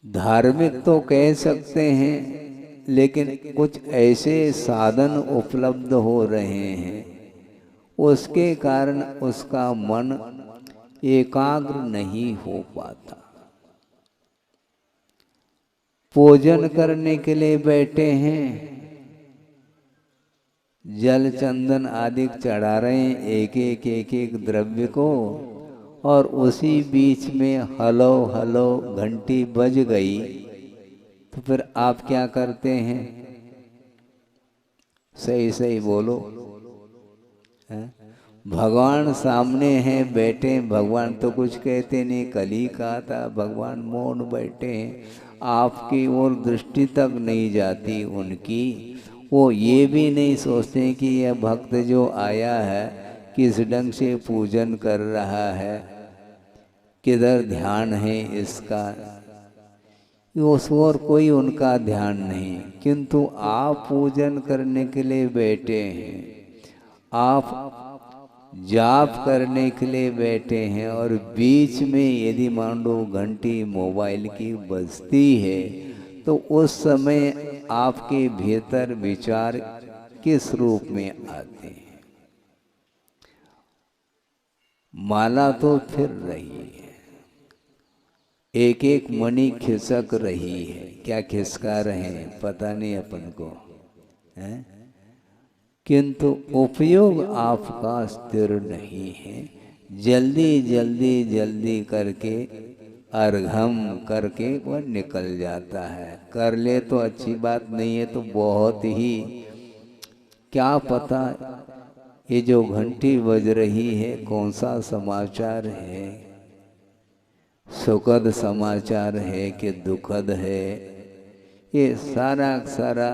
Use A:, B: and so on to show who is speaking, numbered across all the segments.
A: धार्मिक तो कह सकते हैं, लेकिन कुछ ऐसे साधन उपलब्ध हो रहे हैं उसके कारण उसका मन एकाग्र नहीं हो पाता। पूजन करने के लिए बैठे हैं, जल चंदन आदि चढ़ा रहे हैं एक एक द्रव्य को, और उसी बीच में हलो हलो घंटी बज गई, तो फिर आप क्या करते हैं? सही सही बोलो। है? भगवान सामने हैं, बैठे हैं, भगवान तो कुछ कहते नहीं। कल ही कहा था भगवान मौन बैठे हैं, आपकी ओर दृष्टि तक नहीं जाती उनकी। वो ये भी नहीं सोचते कि यह भक्त जो आया है किस ढंग से पूजन कर रहा है, किधर ध्यान है इसका, उस ओर कोई उनका ध्यान नहीं। किंतु आप पूजन करने के लिए बैठे हैं, आप जाप करने के लिए बैठे हैं, और बीच में यदि मान लो घंटी मोबाइल की बजती है, तो उस समय आपके भीतर विचार किस रूप में आते हैं? माला तो फिर रही है, एक एक मणि खिसक रही है। क्या खिसका रहे हैं पता नहीं अपन को है, किंतु उपयोग आपका स्थिर नहीं है। जल्दी जल्दी जल्दी करके अर्घम करके वह निकल जाता है। कर ले तो अच्छी बात नहीं है, तो बहुत ही क्या पता ये जो घंटी बज रही है कौन सा समाचार है, सुखद समाचार है कि दुखद है, ये सारा सारा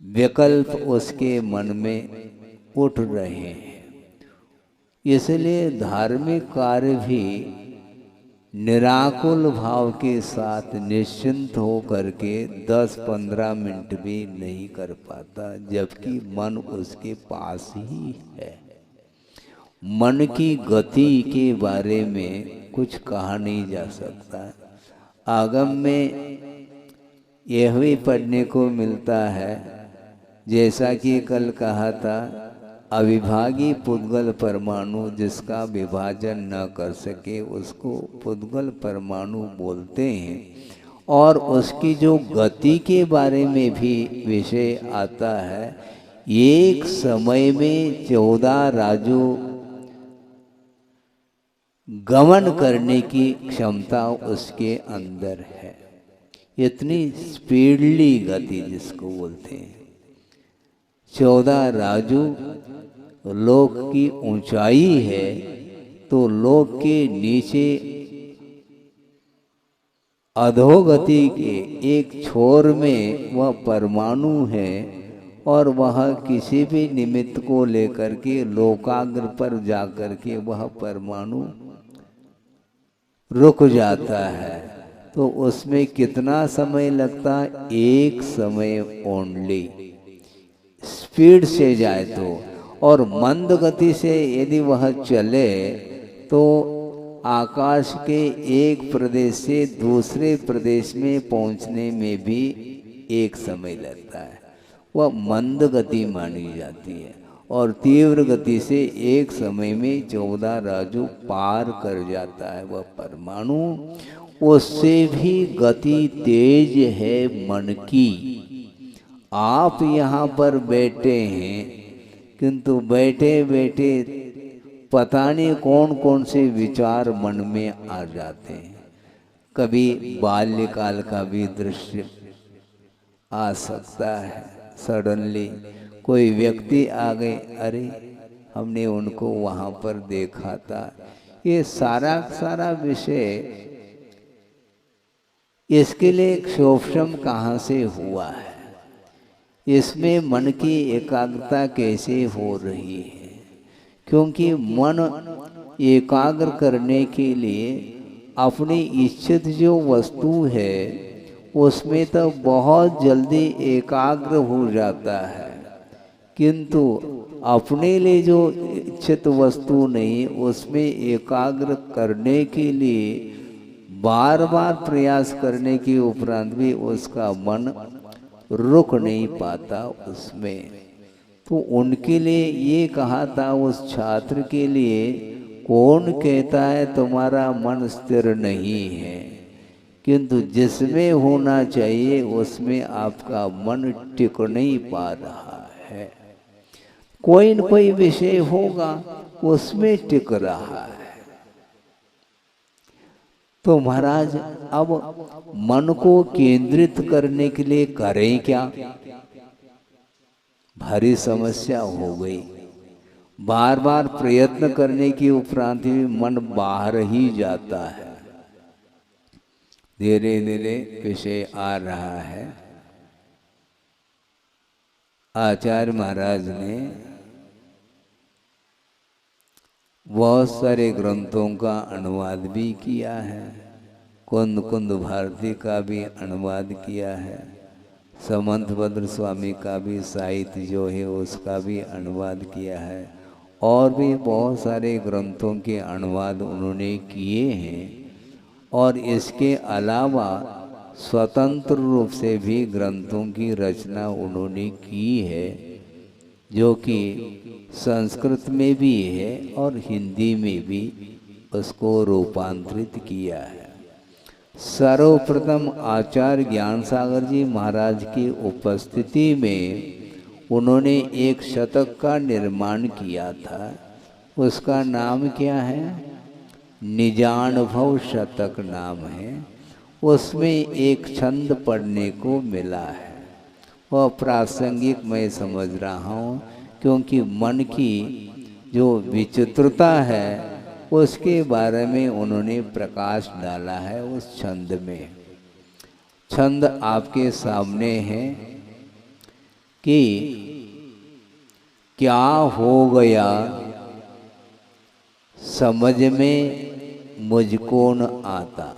A: विकल्प उसके मन में उठ रहे हैं। इसलिए धार्मिक कार्य भी निराकुल भाव के साथ निश्चिंत हो करके 10-15 मिनट भी नहीं कर पाता, जबकि मन उसके पास ही है। मन की गति के बारे में कुछ कहा नहीं जा सकता। आगम में यह भी पढ़ने को मिलता है, जैसा कि कल कहा था, अविभागी पुद्गल परमाणु जिसका विभाजन न कर सके उसको पुद्गल परमाणु बोलते हैं। और उसकी जो गति के बारे में भी विषय आता है, एक समय में 14 राजू गमन करने की क्षमता उसके अंदर है। इतनी स्पीडली गति जिसको बोलते हैं। 14 राजू लोक की ऊंचाई है, तो लोक के नीचे अधोगति के एक छोर में वह परमाणु है, और वह किसी भी निमित्त को लेकर के लोकाग्र पर जाकर के वह परमाणु रुक जाता है। तो उसमें कितना समय लगता? एक समय ओनली, स्पीड से जाए तो। और मंद गति से यदि वह चले तो आकाश के एक प्रदेश से दूसरे प्रदेश में पहुंचने में भी एक समय लगता है। वह मंद गति मानी जाती है। और तीव्र गति से एक समय में 14 राजू पार कर जाता है वह परमाणु। उससे भी गति तेज है मन की। आप यहाँ पर बैठे हैं, किंतु बैठे बैठे पता नहीं कौन कौन से विचार मन में आ जाते हैं। कभी बाल्यकाल का भी दृश्य आ सकता है। सडनली कोई व्यक्ति आ गए, अरे हमने उनको वहाँ पर देखा था। ये सारा सारा विषय, इसके लिए क्षोभशम कहाँ से हुआ है, इसमें मन की एकाग्रता कैसे हो रही है? क्योंकि मन एकाग्र करने के लिए अपनी इच्छित जो वस्तु है उसमें तो बहुत जल्दी एकाग्र हो जाता है, किंतु अपने लिए जो इच्छित वस्तु नहीं उसमें एकाग्र करने के लिए बार बार प्रयास करने के उपरांत भी उसका मन रुक नहीं पाता उसमें। तो उनके लिए ये कहा था उस छात्र के लिए, कौन कहता है तुम्हारा मन स्थिर नहीं है, किंतु जिसमें होना चाहिए उसमें आपका मन टिक नहीं पा रहा है। कोई न कोई विषय होगा उसमें टिक रहा है। तो महाराज अब मन को केंद्रित करने के लिए करें क्या? भारी समस्या हो गई। बार बार प्रयत्न करने के उपरांत भी मन बाहर ही जाता है। धीरे धीरे विषय आ रहा है। आचार्य महाराज ने बहुत सारे ग्रंथों का अनुवाद भी किया है। कुंद कुंद भारती का भी अनुवाद किया है। समंतभद्र स्वामी का भी साहित्य जो है उसका भी अनुवाद किया है। और भी बहुत सारे ग्रंथों के अनुवाद उन्होंने किए हैं। और इसके अलावा स्वतंत्र रूप से भी ग्रंथों की रचना उन्होंने की है, जो कि संस्कृत में भी है और हिंदी में भी उसको रूपांतरित किया है। सर्वप्रथम आचार्य ज्ञान सागर जी महाराज की उपस्थिति में उन्होंने एक शतक का निर्माण किया था। उसका नाम क्या है? निजानुभव शतक नाम है। उसमें एक छंद पढ़ने को मिला है। वह प्रासंगिक मैं समझ रहा हूँ, क्योंकि मन की जो विचित्रता है उसके बारे में उन्होंने प्रकाश डाला है उस छंद में। छंद आपके सामने है कि क्या हो गया समझ में मुझको न आता,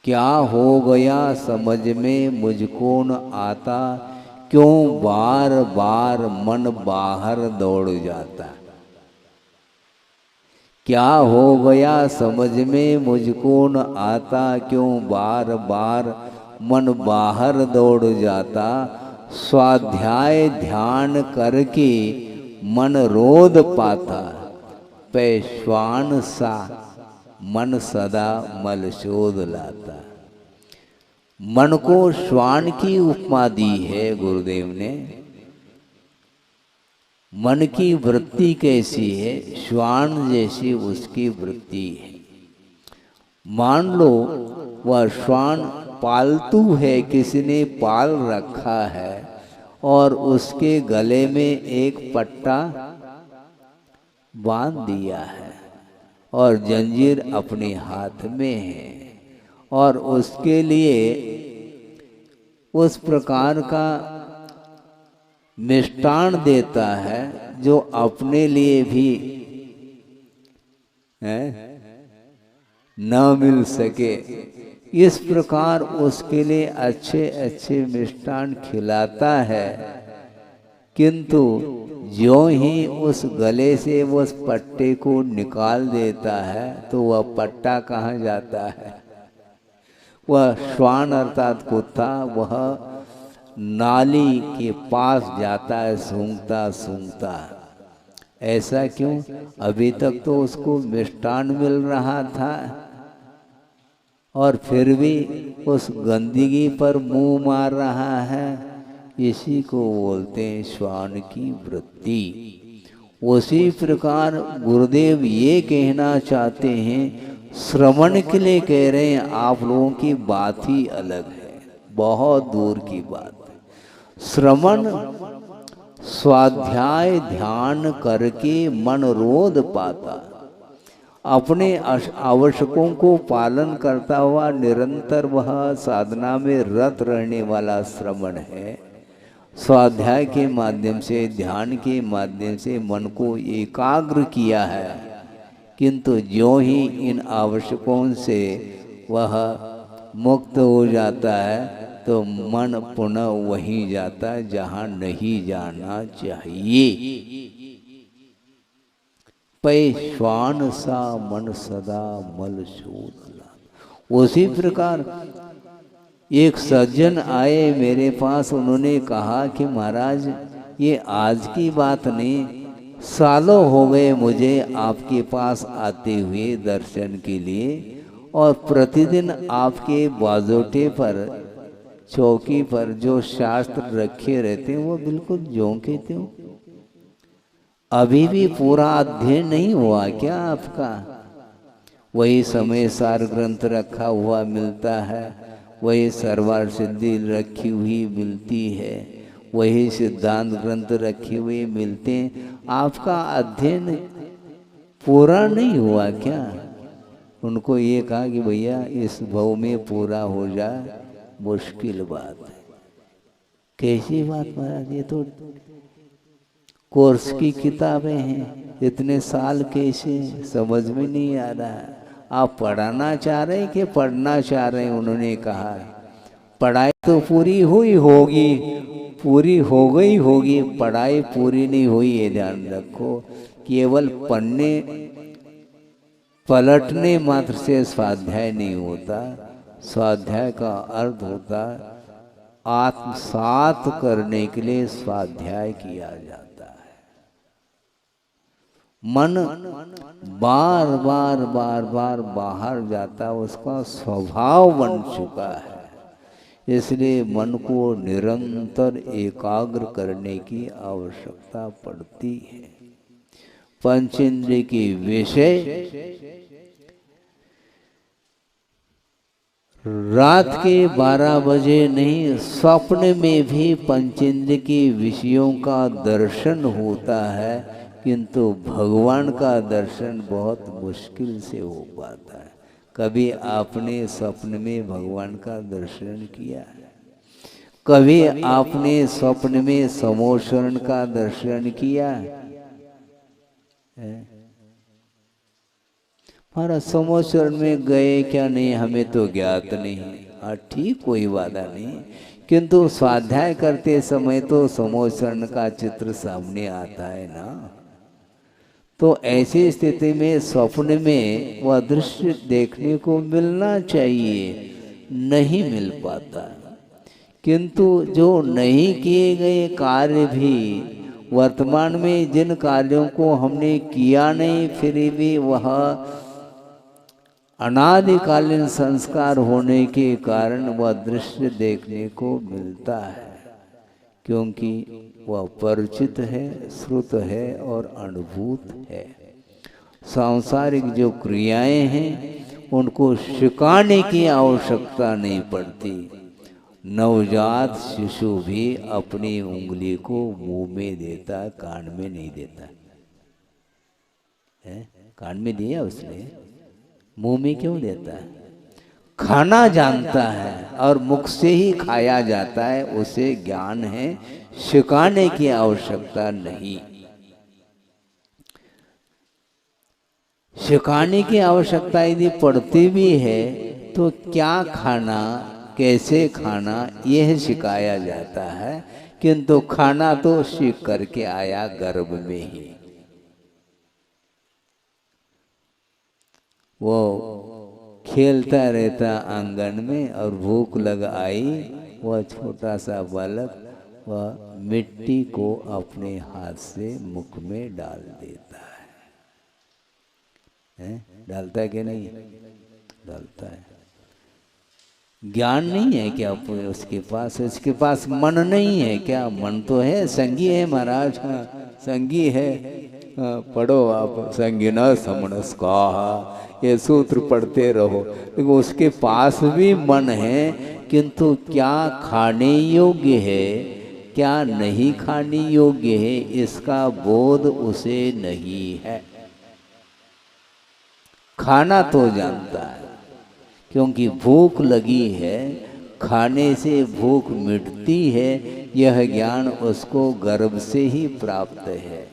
A: क्या हो गया समझ में मुझको न आता, क्यों बार बार मन बाहर दौड़ जाता। क्या हो गया समझ में मुझको न आता, क्यों बार बार मन बाहर दौड़ जाता। स्वाध्याय ध्यान करके मन रोध पाता, पैश्वान सा मन सदा मल शोध लाता। मन को श्वान की उपमा दी है गुरुदेव ने। मन की वृत्ति कैसी है? श्वान जैसी उसकी वृत्ति है। मान लो वह श्वान पालतू है, किसी ने पाल रखा है और उसके गले में एक पट्टा बांध दिया है और जंजीर अपने हाथ में है, और उसके लिए उस प्रकार का मिष्टान देता है जो अपने लिए भी न मिल सके। इस प्रकार उसके लिए अच्छे अच्छे मिष्टान खिलाता है, किंतु जो ही उस गले से वो उस पट्टे को निकाल देता है तो वह पट्टा कहाँ जाता है? वह श्वान अर्थात कुत्ता वह नाली के पास जाता है सूंघता सूंघता। ऐसा क्यों? अभी तक तो उसको मिष्टान मिल रहा था और फिर भी उस गंदगी पर मुंह मार रहा है। इसी को बोलते हैं श्वान की वृत्ति। उसी प्रकार गुरुदेव ये कहना चाहते हैं, श्रवण के लिए कह रहे हैं, आप लोगों की बात ही अलग है, बहुत दूर की बात। श्रवण स्वाध्याय ध्यान करके मन रोध पाता, अपने आवश्यकों को पालन करता हुआ निरंतर वह साधना में रत रहने वाला श्रवण है। स्वाध्याय के माध्यम से ध्यान के माध्यम से मन को एकाग्र किया है, किंतु जो ही इन आवश्यकों से वह मुक्त हो जाता है तो मन पुनः वहीं जाता है जहाँ नहीं जाना चाहिए। पैश्वान सा मन सदा मल शोध लाता। उसी प्रकार एक सज्जन आए मेरे पास, उन्होंने कहा कि महाराज ये आज की बात नहीं, सालों हो गए मुझे आपके पास आते हुए दर्शन के लिए, और प्रतिदिन आपके बाजोटे पर चौकी पर जो शास्त्र रखे रहते हैं वो बिल्कुल ज्यों के त्यों। अभी भी पूरा अध्ययन नहीं हुआ क्या आपका? वही समय सार ग्रंथ रखा हुआ मिलता है, वही सर्वार सिद्धि रखी हुई मिलती है, वही सिद्धांत ग्रंथ रखे हुए मिलते हैं। आपका अध्ययन पूरा नहीं हुआ क्या? उनको ये कहा कि भैया इस भव में पूरा हो जाए मुश्किल बात है। कैसी बात महाराज, ये तो कोर्स की किताबें हैं, इतने साल कैसे, समझ में नहीं आ रहा है। आप पढ़ाना चाह रहे हैं कि पढ़ना चाह रहे हैं? उन्होंने कहा पढ़ाई तो पूरी हुई होगी, पूरी हो गई होगी, पढ़ाई पूरी नहीं हुई, ये ध्यान रखो। केवल पढ़ने पलटने मात्र से स्वाध्याय नहीं होता। स्वाध्याय का अर्थ होता आत्मसात करने के लिए स्वाध्याय किया जाता है। मन बार बार बार बार बाहर जाता, उसका स्वभाव बन चुका है। इसलिए मन को निरंतर एकाग्र करने की आवश्यकता पड़ती है। पंचेंद्रिय के विषय रात के 12 बजे नहीं, स्वप्न में भी पंचेंद्रिय के विषयों का दर्शन होता है, किंतु भगवान का दर्शन बहुत मुश्किल से हो पाता है। कभी आपने स्वप्न में भगवान का दर्शन किया है? कभी आपने स्वप्न में समोशरण का दर्शन किया है? हमारा समोचरण में गए क्या नहीं हमें तो ज्ञात नहीं। हाँ ठीक, कोई वादा नहीं, किंतु स्वाध्याय करते समय तो समोचरण का चित्र सामने आता है ना। तो ऐसी स्थिति में स्वप्न में वह दृश्य देखने को मिलना चाहिए, नहीं मिल पाता। किंतु जो नहीं किए गए कार्य भी वर्तमान में, जिन कार्यों को हमने किया नहीं फिर भी वह अनादिकालीन संस्कार होने के कारण वह दृश्य देखने को मिलता है, क्योंकि वह परिचित है, श्रुत है और अनुभूत है। सांसारिक जो क्रियाएं हैं उनको सिखाने की आवश्यकता नहीं पड़ती। नवजात शिशु भी अपनी उंगली को मुंह में देता, कान में नहीं देता है। कान में दिया उसने, मुंह में क्यों देता है? खाना जानता है और मुख से ही खाया जाता है, उसे ज्ञान है, सिखाने की आवश्यकता नहीं। सिखाने की आवश्यकता यदि पड़ती भी है तो क्या खाना, कैसे खाना, यह सिखाया जाता है, किंतु खाना तो सीख करके आया गर्भ में ही। वो खेलता रहता आंगन में और भूख लग आई, वह छोटा सा बालक वह मिट्टी को अपने हाथ से मुख में डाल देता है? डालता है कि नहीं? डालता है। ज्ञान नहीं है क्या उसके पास? उसके पास मन नहीं है क्या? मन तो है, संगी है महाराज। हाँ संगी है। हाँ, पढ़ो आप, संगिना समणस का, ये सूत्र पढ़ते रहो। लेकिन उसके पास भी मन है, किंतु क्या खाने योग्य है, क्या नहीं खाने योग्य है, इसका बोध उसे नहीं है। खाना तो जानता है, क्योंकि भूख लगी है, खाने से भूख मिटती है, यह ज्ञान उसको गर्भ से ही प्राप्त है,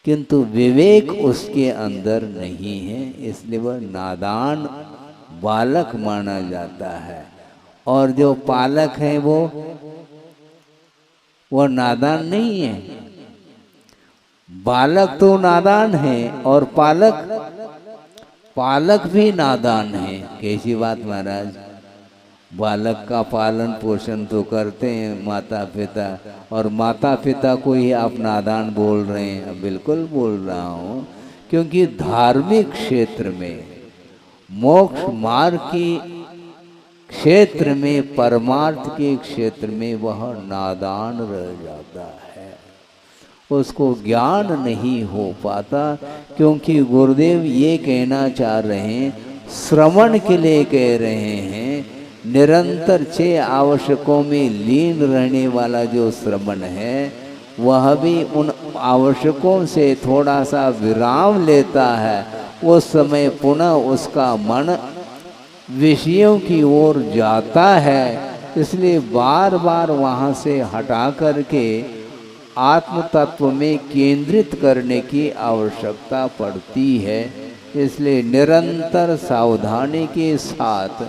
A: किंतु विवेक उसके अंदर नहीं है, इसलिए वह नादान बालक माना जाता है। और जो पालक है वो नादान नहीं है। बालक तो नादान है और पालक भी नादान है। कैसी बात महाराज, बालक का पालन पोषण तो करते हैं माता पिता, और माता पिता को ही आप नादान बोल रहे हैं। बिल्कुल बोल रहा हूँ, क्योंकि धार्मिक क्षेत्र में, मोक्ष मार्ग की क्षेत्र में, परमार्थ के क्षेत्र में वह नादान रह जाता है, उसको ज्ञान नहीं हो पाता। क्योंकि गुरुदेव ये कहना चाह रहे हैं, श्रवण के लिए कह रहे हैं, निरंतर 6 आवश्यकों में लीन रहने वाला जो श्रवण है, वह भी उन आवश्यकों से थोड़ा सा विराम लेता है, उस समय पुनः उसका मन विषयों की ओर जाता है। इसलिए बार बार वहाँ से हटा करके आत्म तत्व में केंद्रित करने की आवश्यकता पड़ती है। इसलिए निरंतर सावधानी के साथ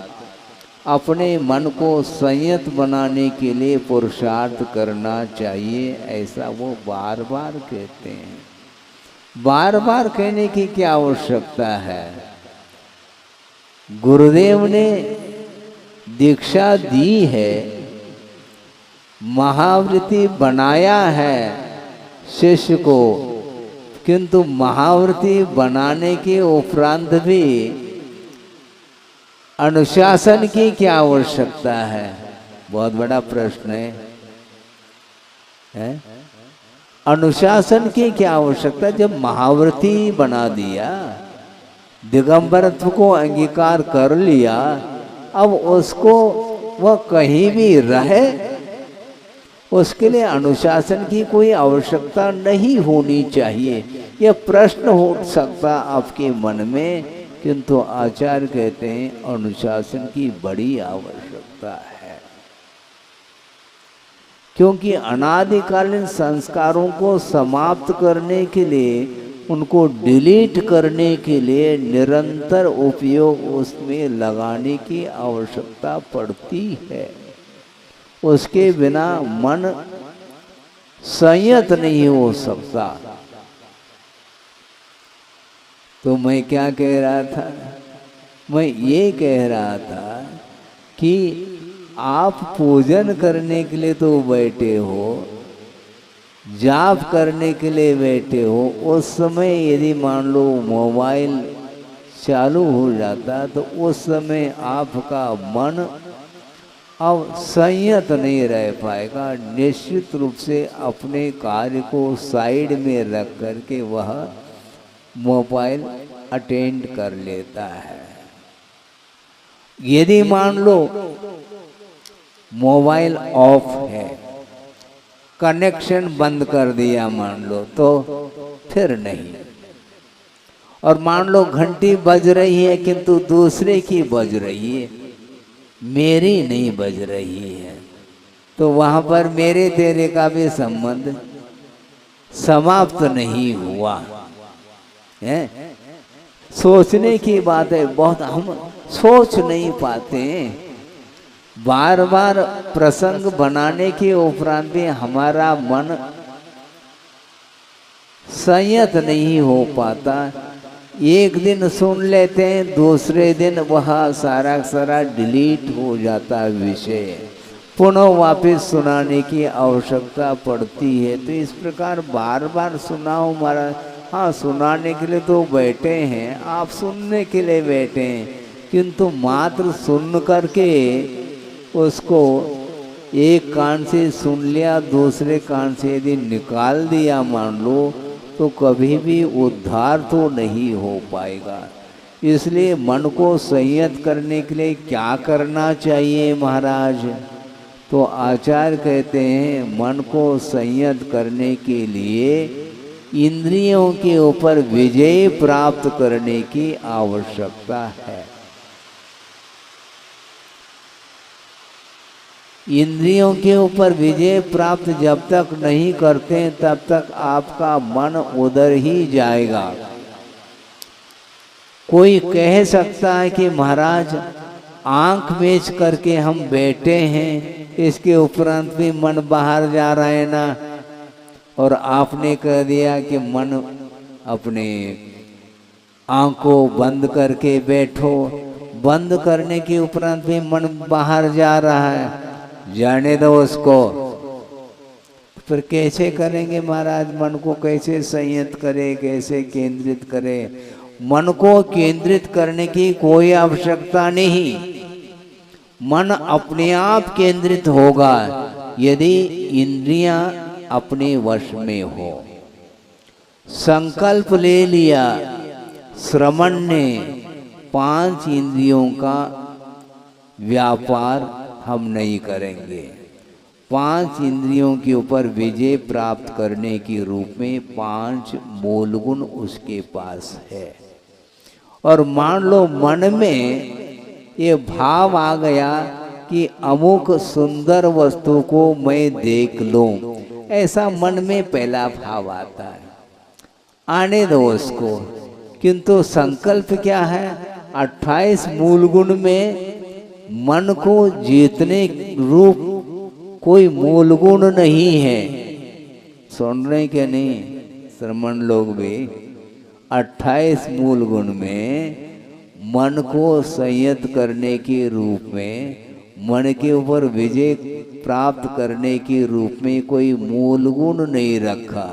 A: अपने मन को संयत बनाने के लिए पुरुषार्थ करना चाहिए, ऐसा वो बार बार कहते हैं। बार बार कहने की क्या आवश्यकता है? गुरुदेव ने दीक्षा दी है, महावृत्ति बनाया है शिष्य को, किंतु महावृत्ति बनाने के उपरांत भी अनुशासन की क्या आवश्यकता है? बहुत बड़ा प्रश्न है? अनुशासन की क्या आवश्यकता? जब महावृत्ति बना दिया, दिगंबरत्व को अंगीकार कर लिया, अब उसको वह कहीं भी रहे, उसके लिए अनुशासन की कोई आवश्यकता नहीं होनी चाहिए। यह प्रश्न हो सकता आपके मन में, किंतु आचार्य कहते हैं अनुशासन की बड़ी आवश्यकता है। क्योंकि अनादिकालीन संस्कारों को समाप्त करने के लिए, उनको डिलीट करने के लिए निरंतर उपयोग उसमें लगाने की आवश्यकता पड़ती है। उसके बिना मन संयत नहीं हो सकता। तो मैं क्या कह रहा था? मैं ये कह रहा था कि आप पूजन करने के लिए तो बैठे हो, जाप करने के लिए बैठे हो, उस समय यदि मान लो मोबाइल चालू हो जाता, तो उस समय आपका मन अब संयत नहीं रह पाएगा। निश्चित रूप से अपने कार्य को साइड में रख करके वह मोबाइल अटेंड कर लेता है। यदि मान लो मोबाइल ऑफ है, कनेक्शन बंद कर दिया मान लो, तो फिर नहीं। और मान लो घंटी बज रही है, किंतु दूसरे की बज रही है, मेरी नहीं बज रही है, तो वहां पर मेरे तेरे का भी संबंध समाप्त नहीं हुआ है। सोचने की बात है, बहुत हम सोच नहीं पाते हैं। बार बार प्रसंग बनाने के उपरांत भी हमारा मन संयत नहीं हो पाता। एक दिन सुन लेते हैं, दूसरे दिन वह सारा सारा डिलीट हो जाता है विषय, पुनः वापस सुनाने की आवश्यकता पड़ती है। तो इस प्रकार बार बार सुनाओ महाराज। हाँ, सुनाने के लिए तो बैठे हैं, आप सुनने के लिए बैठे हैं, किंतु मात्र सुन करके उसको एक कान से सुन लिया, दूसरे कान से यदि निकाल दिया मान लो, तो कभी भी उद्धार तो नहीं हो पाएगा। इसलिए मन को संयत करने के लिए क्या करना चाहिए महाराज? तो आचार्य कहते हैं मन को संयत करने के लिए इंद्रियों के ऊपर विजय प्राप्त करने की आवश्यकता है। इंद्रियों के ऊपर विजय प्राप्त जब तक नहीं करते तब तक आपका मन उधर ही जाएगा। कोई कह सकता है कि महाराज आंख बेच करके हम बैठे हैं, इसके उपरांत भी मन बाहर जा रहा है ना, और आपने कह दिया कि मन अपने आंखों बंद करके बैठो, बंद करने के उपरांत भी मन बाहर जा रहा है, जाने दो उसको। फिर कैसे करेंगे महाराज? मन को कैसे संयत करे, कैसे केंद्रित करे? मन को केंद्रित करने की कोई आवश्यकता नहीं। मन अपने आप केंद्रित होगा यदि इंद्रियां अपने वश में हो। संकल्प ले लिया श्रवण ने, 5 इंद्रियों का व्यापार हम नहीं करेंगे। 5 इंद्रियों के ऊपर विजय प्राप्त करने के रूप में 5 मूल गुण उसके पास है। और मान लो मन में ये भाव आ गया कि अमुक सुंदर वस्तु को मैं देख लूं, ऐसा मन में पहला भाव आता है, आने दो उसको। किंतु संकल्प क्या है? 28 मूल गुण में मन को जीतने रूप कोई मूल गुण नहीं है। सुन रहे क्या नहीं श्रमण लोग भी? 28 मूल गुण में मन को संयत करने के रूप में, मन के ऊपर विजय प्राप्त करने के रूप में कोई मूल गुण नहीं रखा।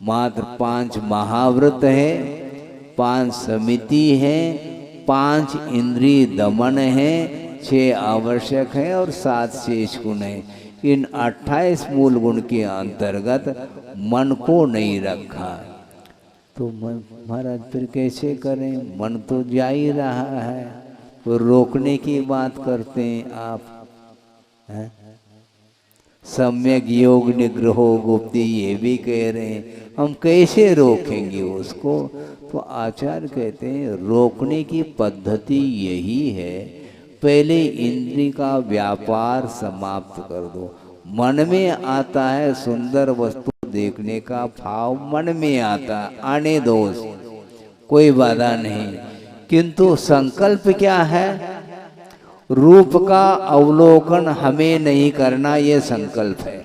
A: मात्र 5 महाव्रत है, 5 समिति है, 5 इंद्रिय दमन है, 6 आवश्यक है और 7 शेष गुण है। इन 28 मूल गुण के अंतर्गत मन को नहीं रखा। तो महाराज फिर कैसे करें? मन तो जा ही रहा है, तो रोकने की बात करते हैं आप हैं? सम्यक योग निग्रहो गुप्ति ये भी कह रहे हैं, हम कैसे रोकेंगे उसको? तो आचार्य कहते हैं रोकने की पद्धति यही है, पहले इंद्रिय का व्यापार समाप्त कर दो। मन में आता है सुंदर वस्तु देखने का भाव, मन में आता, आने दो, कोई बाधा नहीं। किंतु संकल्प क्या है? रूप का अवलोकन हमें नहीं करना, ये संकल्प है।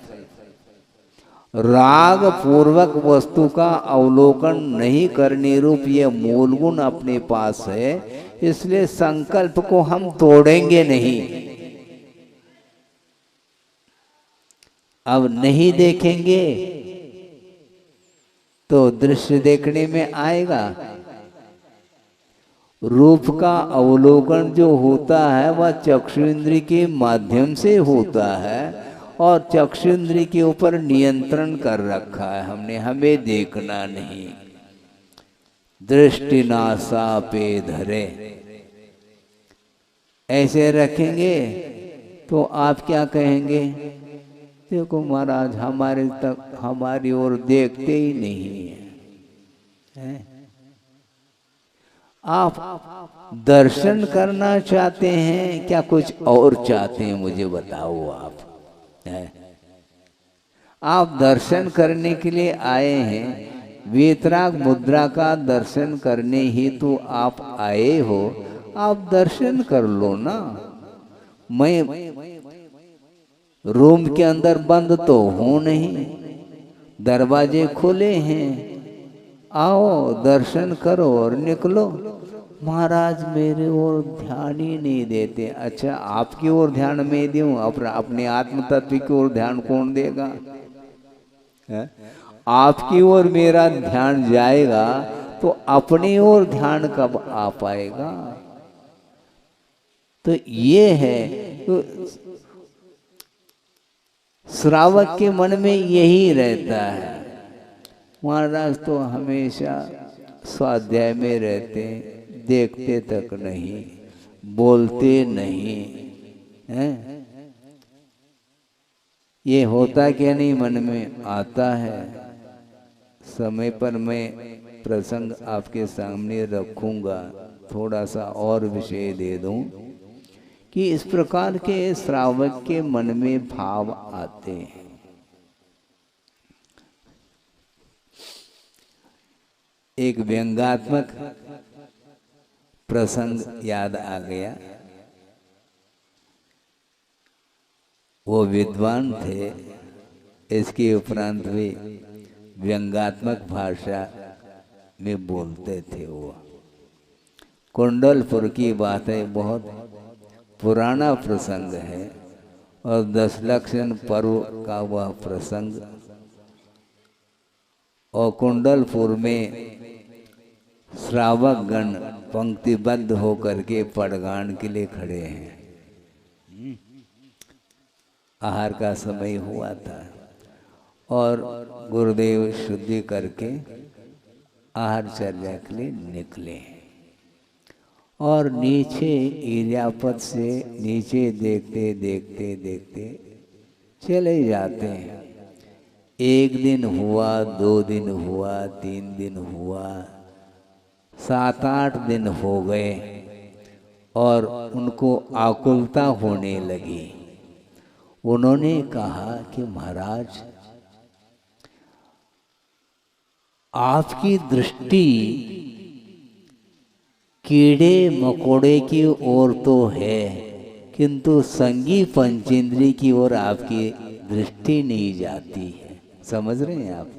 A: राग पूर्वक वस्तु का अवलोकन नहीं करने रूप ये मूल गुण अपने पास है, इसलिए संकल्प को हम तोड़ेंगे नहीं। अब नहीं देखेंगे तो दृश्य देखने में आएगा। रूप का अवलोकन जो होता है वह चक्षुन्द्रिय के माध्यम से होता है, और चक्षुन्द्रिय के ऊपर नियंत्रण कर रखा है हमने, हमें देखना नहीं। दृष्टि नासा पे धरे, ऐसे रखेंगे तो आप क्या कहेंगे? देखो महाराज हमारी ओर देखते ही नहीं है। आप दर्शन करना चाहते हैं क्या कुछ और चाहते हैं? मुझे बताओ आप है? आप दर्शन करने के लिए आए हैं, वीतराग मुद्रा का दर्शन करने ही तो आप आए हो, आप दर्शन कर लो ना। मैं रूम के अंदर बंद तो हूं नहीं, दरवाजे खुले हैं, आओ दर्शन करो और निकलो। महाराज मेरे ओर ध्यान ही नहीं देते। अच्छा आपकी ओर ध्यान में दूं, अपने आत्म तत्व की ओर ध्यान कौन देगा? है? आपकी ओर मेरा ध्यान जाएगा तो अपनी ओर ध्यान कब आ पाएगा? तो ये है तो श्रावक के मन में यही रहता है। महाराज तो हमेशा स्वाध्याय में रहते, देखते तक नहीं, बोलते नहीं हैं? ये होता क्या नहीं मन में आता है। समय पर मैं प्रसंग आपके सामने रखूंगा, थोड़ा सा और विषय दे दूं कि इस प्रकार के श्रावक के मन में भाव आते हैं। एक व्यंग्यात्मक प्रसंग याद आ गया। वो विद्वान थे, इसके उपरांत भी व्यंग्यात्मक भाषा में बोलते थे। वो कुंडलपुर की बात है, बहुत पुराना प्रसंग है और दशलक्षण पर्व का वह प्रसंग। और कुंडलपुर में श्रावक गण पंक्तिबद्ध होकर के पड़गान के लिए खड़े हैं। आहार का समय हुआ था और गुरुदेव शुद्धि करके आहार चर्या के लिए निकले और नीचे इर्यापत से नीचे देखते देखते देखते चले जाते हैं। एक दिन हुआ, 2 दिन हुआ, 3 दिन हुआ, 7-8 दिन हो गए और उनको आकुलता होने लगी। उन्होंने कहा कि महाराज, आपकी दृष्टि कीड़े मकोड़े की ओर तो है, किंतु संगी पंचेंद्रिय की ओर आपकी दृष्टि नहीं जाती है। समझ रहे हैं आप?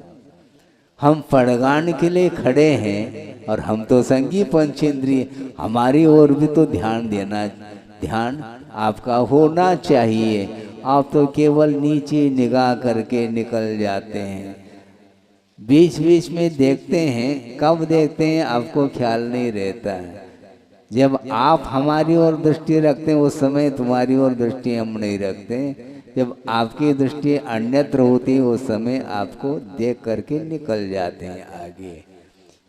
A: हम पड़गान के लिए खड़े हैं और हम तो संगी पंचेंद्रिय, हमारी ओर भी तो ध्यान आपका होना चाहिए। आप तो केवल नीचे निगाह करके निकल जाते हैं, बीच बीच में देखते हैं, कब देखते हैं आपको ख्याल नहीं रहता है। जब आप हमारी ओर दृष्टि रखते हैं उस समय तुम्हारी ओर दृष्टि हम नहीं रखते। जब आपकी दृष्टि अन्यत्र होती है उस समय आपको देख करके निकल जाते हैं आगे।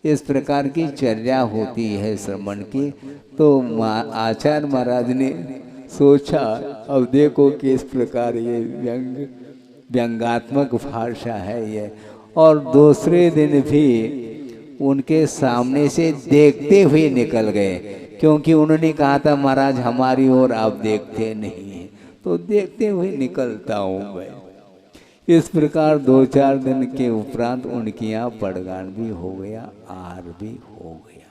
A: इस प्रकार की चर्या होती है श्रवण की। तो आचार्य महाराज ने सोचा, अब देखो किस प्रकार ये व्यंगात्मक भाषा है ये। और दूसरे दिन भी उनके सामने से देखते हुए निकल गए, क्योंकि उन्होंने कहा था महाराज हमारी ओर आप देखते नहीं हैं, तो देखते हुए निकलता हूँ मैं। इस प्रकार 2-4 दिन के उपरांत उनके यहाँ पड़गान भी हो गया, आहार भी हो गया।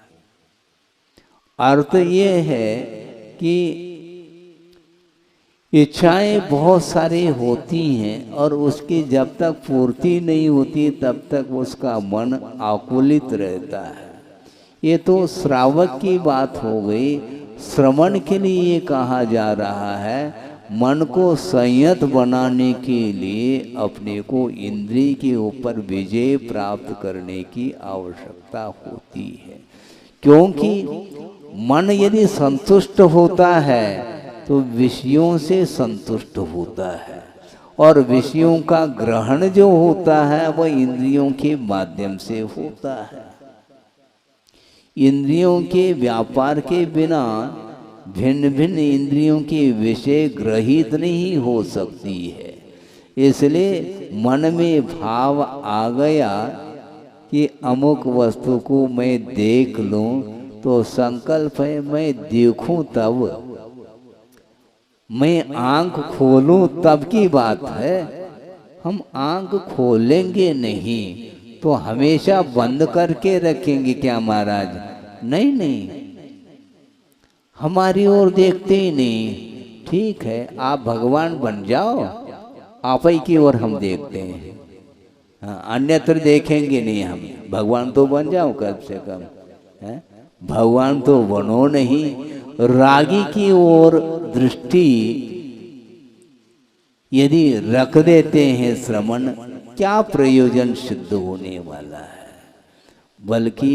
A: अर्थ ये है कि इच्छाएं बहुत सारी होती हैं और उसकी जब तक पूर्ति नहीं होती तब तक उसका मन आकुलित रहता है। ये तो श्रावक की बात हो गई। श्रवण के लिए ये कहा जा रहा है, मन को संयत बनाने के लिए अपने को इंद्रिय के ऊपर विजय प्राप्त करने की आवश्यकता होती है। क्योंकि मन यदि संतुष्ट होता है तो विषयों से संतुष्ट होता है, और विषयों का ग्रहण जो होता है वह इंद्रियों के माध्यम से होता है। इंद्रियों के व्यापार के बिना भिन्न भिन्न इंद्रियों के विषय ग्रहित नहीं हो सकती है। इसलिए मन में भाव आ गया कि अमुक वस्तु को मैं देख लूं, तो संकल्प है मैं देखूं, तब मैं आंख खोलूं तब की बात है। हम आंख खोलेंगे नहीं तो हमेशा बंद करके रखेंगे क्या महाराज? नहीं नहीं, हमारी ओर देखते ही नहीं। ठीक है, आप भगवान बन जाओ, आप ही की ओर हम देखते हैं। हाँ, अन्यत्र देखेंगे नहीं हम। भगवान तो बन जाओ कम से कम है? भगवान तो बनो नहीं। रागी की ओर दृष्टि यदि रख देते हैं श्रवण, क्या प्रयोजन सिद्ध होने वाला है? बल्कि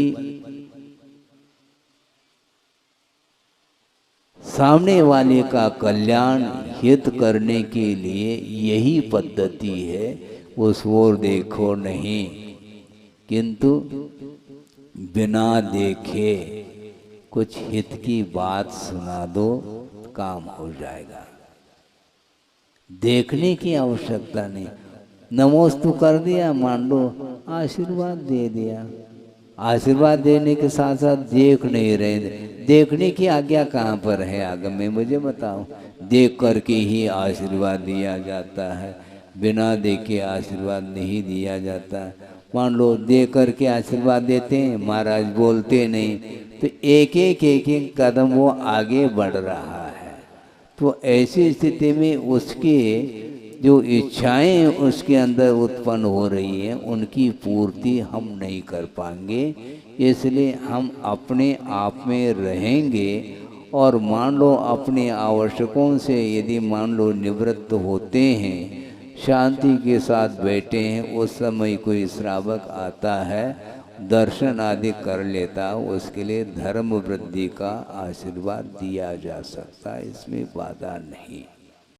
A: सामने वाले का कल्याण हित करने के लिए यही पद्धति है। उस ओर देखो नहीं, किंतु बिना देखे कुछ हित की बात सुना दो, काम हो जाएगा। देखने की आवश्यकता नहीं। नमोस्तु कर दिया, मान लो आशीर्वाद दे दिया। आशीर्वाद देने के साथ साथ देख नहीं रहे। देखने की आज्ञा कहाँ पर है आगम में, मुझे बताओ। देख करके ही आशीर्वाद दिया जाता है, बिना देखे आशीर्वाद नहीं दिया जाता। मान लो देख करके आशीर्वाद देते हैं, महाराज बोलते नहीं, तो एक एक कदम वो आगे बढ़ रहा है। तो ऐसी स्थिति में उसके जो इच्छाएं उसके अंदर उत्पन्न हो रही हैं, उनकी पूर्ति हम नहीं कर पाएंगे। इसलिए हम अपने आप में रहेंगे और मान लो अपने आवश्यकों से यदि मान लो निवृत्त होते हैं, शांति के साथ बैठे हैं, उस समय कोई श्रावक आता है, दर्शन आदि कर लेता, उसके लिए धर्म वृद्धि का आशीर्वाद दिया जा सकता है, इसमें बाधा नहीं।